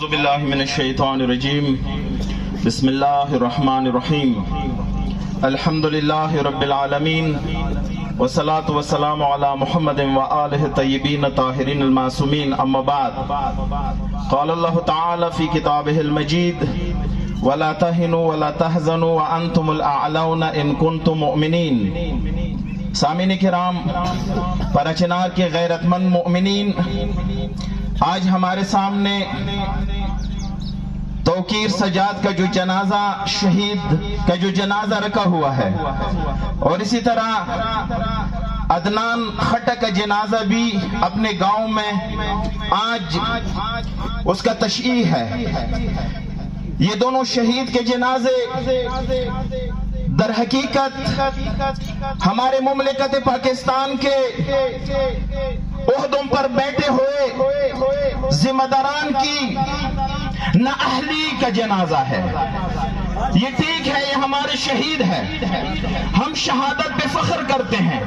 اعوذ باللہ من الشیطان الرجیم بسم اللہ الرحمن الرحیم الحمد للہ رب العالمین والصلاة والسلام علی محمد وآلہ الطیبین الطاہرین المعصومین اما بعد قال اللہ تعالی فی کتابہ المجید ولا تہنوا ولا تحزنوا وانتم الاعلون ان کنتم مؤمنین۔ سامعین کرام، پرچنار کے غیرت مند مؤمنین، آج ہمارے سامنے توقیر سجاد کا جو جنازہ، شہید کا جو جنازہ رکھا ہوا ہے، اور اسی طرح عدنان خٹک کا جنازہ بھی اپنے گاؤں میں آج اس کا تشییع ہے۔ یہ دونوں شہید کے جنازے در حقیقت ہمارے مملکت پاکستان کے عہدوں پر بیٹھے ہوئے ذمہ داران کی نااہلی کا جنازہ ہے۔ یہ ٹھیک ہے، یہ ہمارے شہید ہیں، ہم شہادت پہ فخر کرتے ہیں،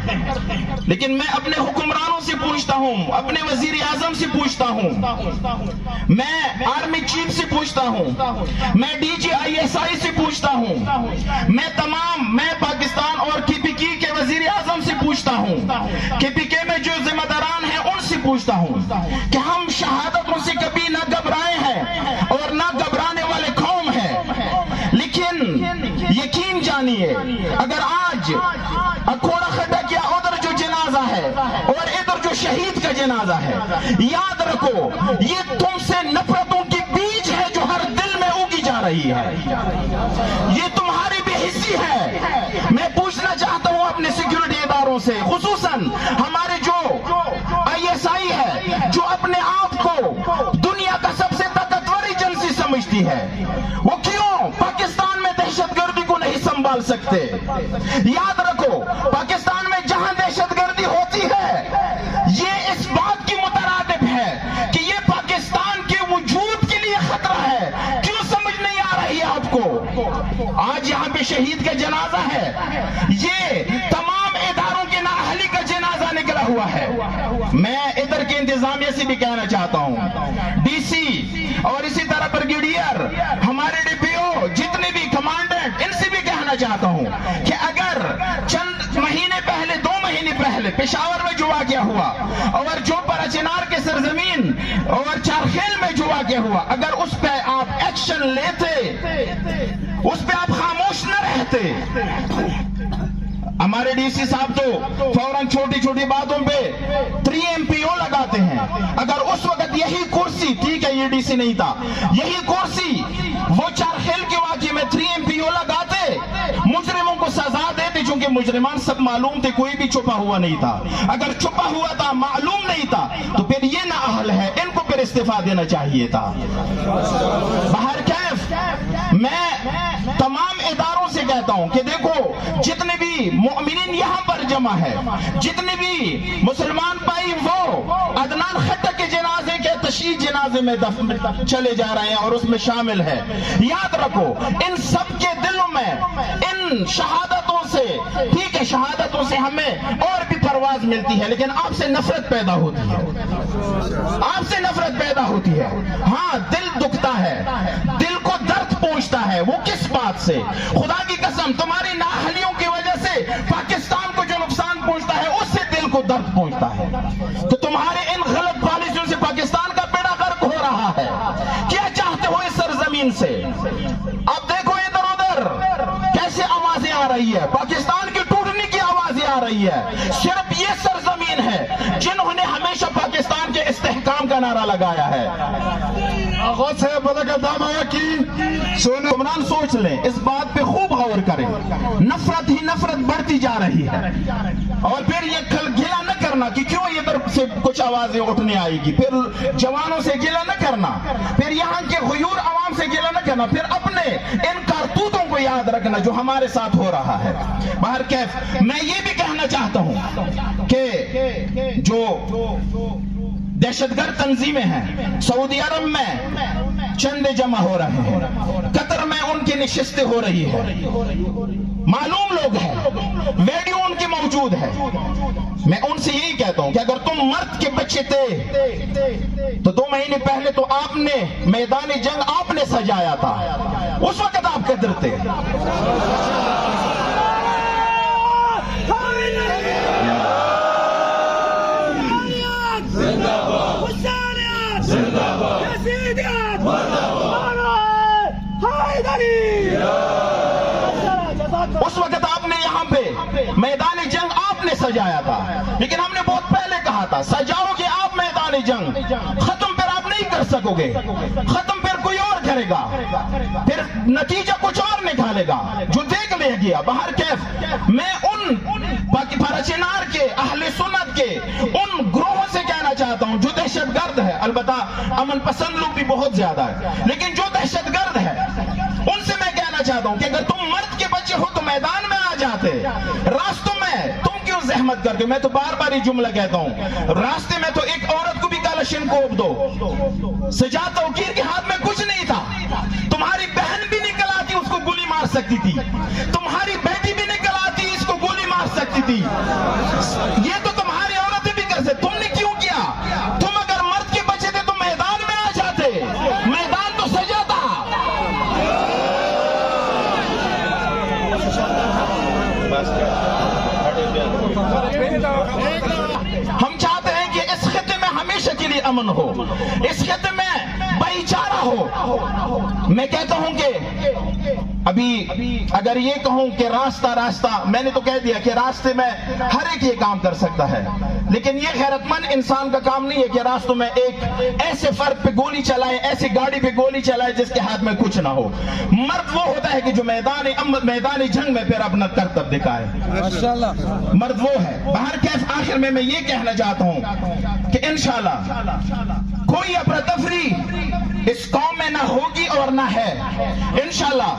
لیکن میں اپنے حکمرانوں سے پوچھتا ہوں، اپنے وزیر اعظم سے پوچھتا ہوں، میں آرمی چیف سے پوچھتا ہوں، میں D G I S I سے پوچھتا ہوں، میں پاکستان اور کے پی کے وزیر اعظم سے پوچھتا ہوں، کے پی کے میں جو ذمہ داران ہیں ان سے پوچھتا ہوں کہ ہم شہادتوں سے کبھی نہ گھبرائے ہیں اور نہ گھبرانے والے قوم ہیں، لیکن یقین جانیے اگر آج اکھوڑا خٹک یا ادھر جو جنازہ ہے اور ادھر جو شہید کا جنازہ ہے، یاد رکھو یہ تم سے نفرتوں کی بیج ہے جو ہر دل میں اگی جا رہی ہے، یہ تمہاری بے حسی ہے۔ میں پوچھنا چاہتا ہوں اپنے سیکیورٹی اداروں سے، خصوصاً ہمارے جو آئی ایس آئی ہے، جو اپنے آپ کو دنیا کا سب سے طاقتور ایجنسی سمجھتی ہے، وہ کیوں پاکستان میں دہشت گردی کو نہیں سنبھال سکتے؟ یاد رکھو پاکستان میں جہاں دہشت گردی ہوتی ہے یہ اس بات کی مترادف ہے کہ یہ پاکستان کے وجود کے لیے خطرہ ہے۔ کیوں سمجھ نہیں آ رہی ہے آپ کو؟ آج یہاں پہ شہید کا جنازہ ہے، یہ تمام اداروں کے نااہلی کا جنازہ نکلا ہوا ہے۔ میں ادھر کے انتظامیہ سے بھی کہنا چاہتا ہوں، ڈی سی اور اسی طرح بریگیڈیئر، ہمارے ڈی پی او، جتنے بھی کمانڈنٹ، ان سے بھی کہنا چاہتا ہوں کہ اگر چند مہینے پہلے، 2 مہینے پہلے پشاور میں جو واقعہ ہوا اور جو پراچنار کے سرزمین اور چارخیل میں جو واقعہ ہوا، اگر اس پہ آپ ایکشن لیتے، اس پہ آپ خاموش نہ رہتے، ہمارے ڈی سی صاحب تو فوراً چھوٹی چھوٹی باتوں پہ 3 MPO لگاتے ہیں۔ اگر اس وقت یہی کرسی، ٹھیک ہے یہ ڈی سی نہیں تھا، یہی کرسی وہ چارخیل کے واقعے میں 3 MPO لگاتے، مجرموں کو سزا دیتے، چونکہ مجرمان سب معلوم تھے، کوئی بھی چھپا ہوا نہیں تھا۔ اگر چھپا ہوا تھا، معلوم نہیں تھا، تو پھر یہ نااہل ہے، ان کو پھر استعفیٰ دینا چاہیے تھا۔ بہرکیف میں تمام اداروں سے کہتا ہوں کہ دیکھو جتنے بھی مومنین یہاں پر جمع ہے، جتنے بھی مسلمان بھائی وہ عدنان خٹک کے جنازے کے تشییع جنازے میں چلے جا رہے ہیں اور اس میں شامل ہے، یاد رکھو ان سب کے دلوں میں ان شہادتوں سے، ٹھیک ہے شہادتوں سے ہمیں اور بھی پرواز ملتی ہے، لیکن آپ سے نفرت پیدا ہوتی ہے، آپ سے نفرت پیدا ہوتی ہے۔ ہاں دل دکھتا ہے، دل کو درد پہنچتا ہے، وہ کس بات سے؟ خدا کی قسم تمہاری نااہلیوں کی وجہ سے پاکستان کو جو نقصان پہنچتا ہے اس سے دل کو درد پہنچتا ہے۔ تو تمہارے ان غلط پالیسیوں سے پاکستان کا بیڑا غرق ہو رہا ہے۔ کیا چاہتے ہو اس سرزمین سے؟ اب دیکھو ادھر ادھر کیسے آوازیں آ رہی ہے، پاکستان کی ٹوٹنے کی آوازیں آ رہی ہے۔ صرف یہ سرزمین ہے جنہوں نے ہمیشہ پاکستان کے استحکام کا نعرہ لگایا ہے۔ آغاز ہے بلغ دام آیا کی سونے حکمران سوچ لیں، اس بات پہ خوب غور کریں، نفرت ہی نفرت بڑھتی جا رہی ہے، اور پھر یہ گلا نہ کرنا کہ کیوں ادھر سے کچھ آوازیں اٹھنے آئے گی، پھر جوانوں سے گلا نہ کرنا، پھر یہاں کے غیور عوام سے گلا نہ کرنا، پھر اپنے ان کارتوتوں کو یاد رکھنا جو ہمارے ساتھ ہو رہا ہے۔ بہرکیف میں یہ بھی کہنا چاہتا ہوں کہ جو دہشت گرد تنظیمیں ہیں، سعودی عرب میں چندے جمع ہو رہے ہیں، قطر میں ان کی نشستیں ہو رہی ہے، معلوم لوگ ہیں، ویڈیو ان کے موجود ہے. میں ان سے یہی کہتا ہوں کہ اگر تم مرد کے بچے تھے تو 2 مہینے پہلے تو آپ نے میدان جنگ آپ نے سجایا تھا، اس وقت آپ قدر تھے. اس وقت آپ نے یہاں پہ میدان جنگ آپ نے سجایا تھا، لیکن ہم نے بہت پہلے کہا تھا سجاؤ گے آپ میدان جنگ، ختم پھر آپ نہیں کر سکو گے، ختم پھر کوئی اور کرے گا، پھر نتیجہ کچھ اور نکالے گا جو دیکھ لے گیا. باہر کیف میں ان پارچینار کے اہل سنت کے ان گروہوں سے کہنا چاہتا ہوں جو دہشت گرد ہے، البتہ امن پسند لوگ بھی بہت زیادہ ہے، لیکن جو دہشت گرد ہے ان سے میں کہنا چاہتا ہوں کہ اگر تم مرد کے بچے ہو تو میدان میں آ جاتے، راستوں میں تم کیوں زحمت کرتے ہو؟ میں تو بار بار یہ جملہ کہتا ہوں، راستے میں تو ایک عورت کو بھی کلاشن کوپ دو، سجاد توقیر کے ہاتھ میں کچھ نہیں تھا، تمہاری بہن بھی نکل آتی اس کو گولی مار سکتی تھی، تمہاری بیٹی بھی نکل آتی اس کو گولی مار سکتی تھی، یہ تو تمہاری عورتیں بھی کر سکتے، تم نے کیوں کیا؟ تم اگر مرد کے بچے تھے تو میدان میں آ جاتے، میدان تو سجا تھا. ہم چاہتے ہیں کہ اس خطے میں ہمیشہ کے لیے امن ہو، اس خطے میں بھائی چارہ ہو. میں کہتا ہوں کہ ابھی اگر یہ کہوں کہ راستہ میں نے تو کہہ دیا کہ راستے میں ہر ایک یہ کام کر سکتا ہے، لیکن یہ غیرت مند انسان کا کام نہیں ہے کہ راستوں میں ایک ایسے فرد پہ گولی چلائے، ایسی گاڑی پہ گولی چلائے جس کے ہاتھ میں کچھ نہ ہو. مرد وہ ہوتا ہے کہ جو میدان جنگ میں پھر اپنا کرتب دکھائے، مرد وہ ہے. باہر کیف آخر میں یہ کہنا چاہتا ہوں کہ انشاءاللہ کوئی افراتفری اس قوم میں نہ ہوگی اور نہ ہے. انشاءاللہ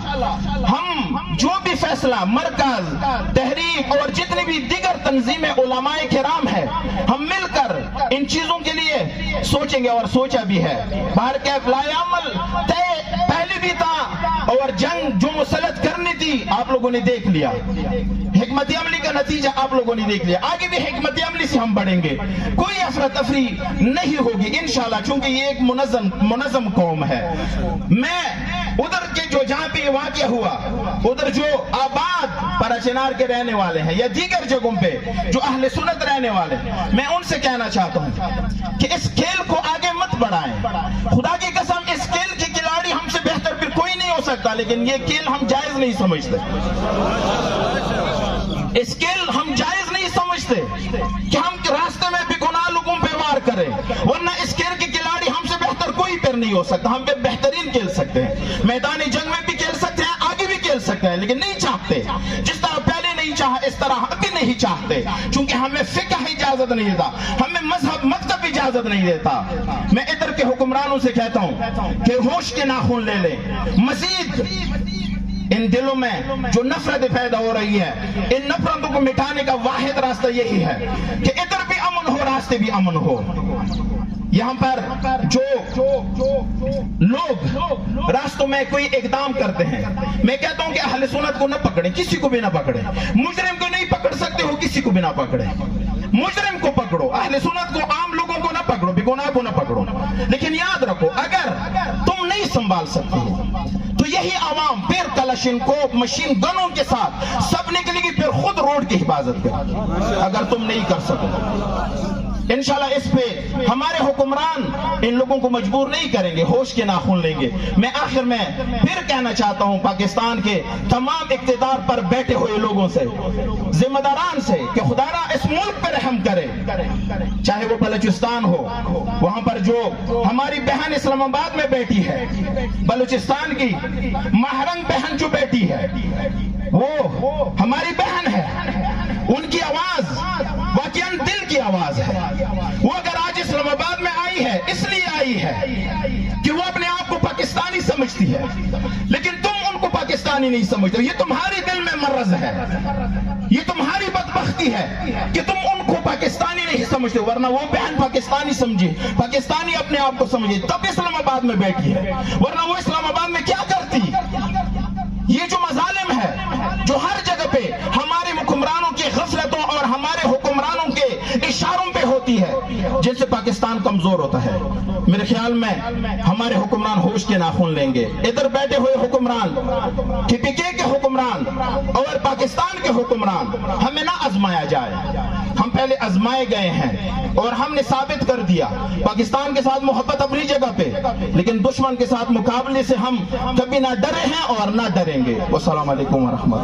ہم جو بھی فیصلہ مرکز، تحریک اور جتنی بھی دیگر تنظیمیں علماء کرام ہے، ہم مل کر ان چیزوں کے لیے سوچیں گے اور سوچا بھی ہے. باہر کیف لائے عمل طے پہلے بھی تھا اور جنگ جو مسلط کرنی تھی آپ لوگوں نے دیکھ لیا، حکمت عملی کا نتیجہ آپ لوگوں نے دیکھ لیا، آگے بھی حکمت عملی سے ہم بڑھیں گے، کوئی افراتفری نہیں ہوگی انشاءاللہ، چونکہ یہ ایک منظم قوم ہے. میں ادھر کے جو جہاں پہ یہ واقعہ ہوا، ادھر جو آباد پراچینار کے رہنے والے ہیں یا دیگر جگہوں پہ جو اہل سنت رہنے والے ہیں، میں ان سے کہنا چاہتا ہوں کہ اس کھیل کو آگے مت بڑھائیں. خدا کی قسم اس کھیل کے کھلاڑی ہم سے بہتر پھر کوئی نہیں ہو سکتا، لیکن یہ کھیل ہم جائز نہیں سمجھتے، اس کھیل ہم جائز نہیں سمجھتے کہ ہم راستے میں بھی گناہ لوگوں پہ وار کریں، ورنہ اس کھیل کے کھلاڑی ہم سے بہتر کوئی پھر نہیں ہو سکتا. ہم پہ بہترین کھیل سکتے ہیں، میدان جنگ میں بھی کھیل سکتے ہیں، آگے بھی کھیل سکتے ہیں، لیکن نہیں چاہتے. جس طرح پہلے نہیں چاہا اس طرح اب بھی نہیں چاہتے، چونکہ ہمیں فقہ اجازت نہیں دیتا، ہمیں مذہب مکتب اجازت نہیں دیتا. میں ادھر کے حکمرانوں سے کہتا ہوں کہ ہوش کے ناخن لے لیں. مزید ان دلوں میں جو نفرت پیدا ہو رہی ہے، ان نفرتوں کو مٹانے کا واحد راستہ یہی ہے کہ ادھر بھی امن ہو، راستے بھی امن ہو. یہاں پر جو لوگ راستوں میں کوئی اقدام کرتے ہیں، میں کہتا ہوں کہ اہل سنت کو نہ پکڑیں، کسی کو بھی نہ پکڑیں. مجرم کو نہیں پکڑ سکتے ہو، کسی کو بھی نہ پکڑیں. مجرم کو پکڑو، اہل سنت کو، عام لوگوں کو نہ پکڑو، بے گناہ کو نہ پکڑو. لیکن یاد رکھو اگر تم نہیں سنبھال سکتے ہو تو یہی عوام پھر کلاشن کوپ مشین گنوں کے ساتھ سب نکلے گی، پھر خود روڈ کی حفاظت کرے اگر تم نہیں کر سکو. انشاءاللہ اس پہ ہمارے حکمران ان لوگوں کو مجبور نہیں کریں گے، ہوش کے ناخن لیں گے. میں آخر میں پھر کہنا چاہتا ہوں پاکستان کے تمام اقتدار پر بیٹھے ہوئے لوگوں سے، ذمہ داران سے، کہ خدا را اس ملک پر رحم کرے. چاہے وہ بلوچستان ہو، وہاں پر جو ہماری بہن اسلام آباد میں بیٹھی ہے، بلوچستان کی مہرنگ بہن جو بیٹھی ہے وہ ہماری بہن ہے، ان کی آواز واقعاً دل کی آواز ہے. وہ اگر آج اسلام آباد میں آئی ہے اس لیے آئی ہے کہ وہ اپنے آپ کو پاکستانی سمجھتی ہے، لیکن تم ان کو پاکستانی نہیں سمجھتے. یہ تمہاری دل میں مرض ہے، یہ تمہاری بدبختی ہے کہ تم ان کو پاکستانی نہیں سمجھتے، ورنہ وہ بہن پاکستانی سمجھے، پاکستانی اپنے آپ کو سمجھے، تب اسلام آباد میں بیٹھی ہے. ورنہ وہ اسلام آباد میں کیا کرتی؟ جو مظالم ہے جو ہر جگہ پہ ہمارے حکمرانوں کی غفلتوں اور ہمارے حکمرانوں کے اشاروں پہ ہوتی ہے، جن سے پاکستان کمزور ہوتا ہے، میرے خیال میں ہمارے حکمران ہوش کے ناخن لیں گے۔ ادھر بیٹھے ہوئے حکمران، ٹی پی کے حکمران اور پاکستان کے حکمران، ہمیں نہ آزمایا جائے۔ ہم پہلے آزمائے گئے ہیں اور ہم نے ثابت کر دیا پاکستان کے ساتھ محبت اپنی جگہ پہ، لیکن دشمن کے ساتھ مقابلے سے ہم کبھی نہ ڈرے ہیں اور نہ ڈریں گے۔ والسلام علیکم ورحمۃ اللہ۔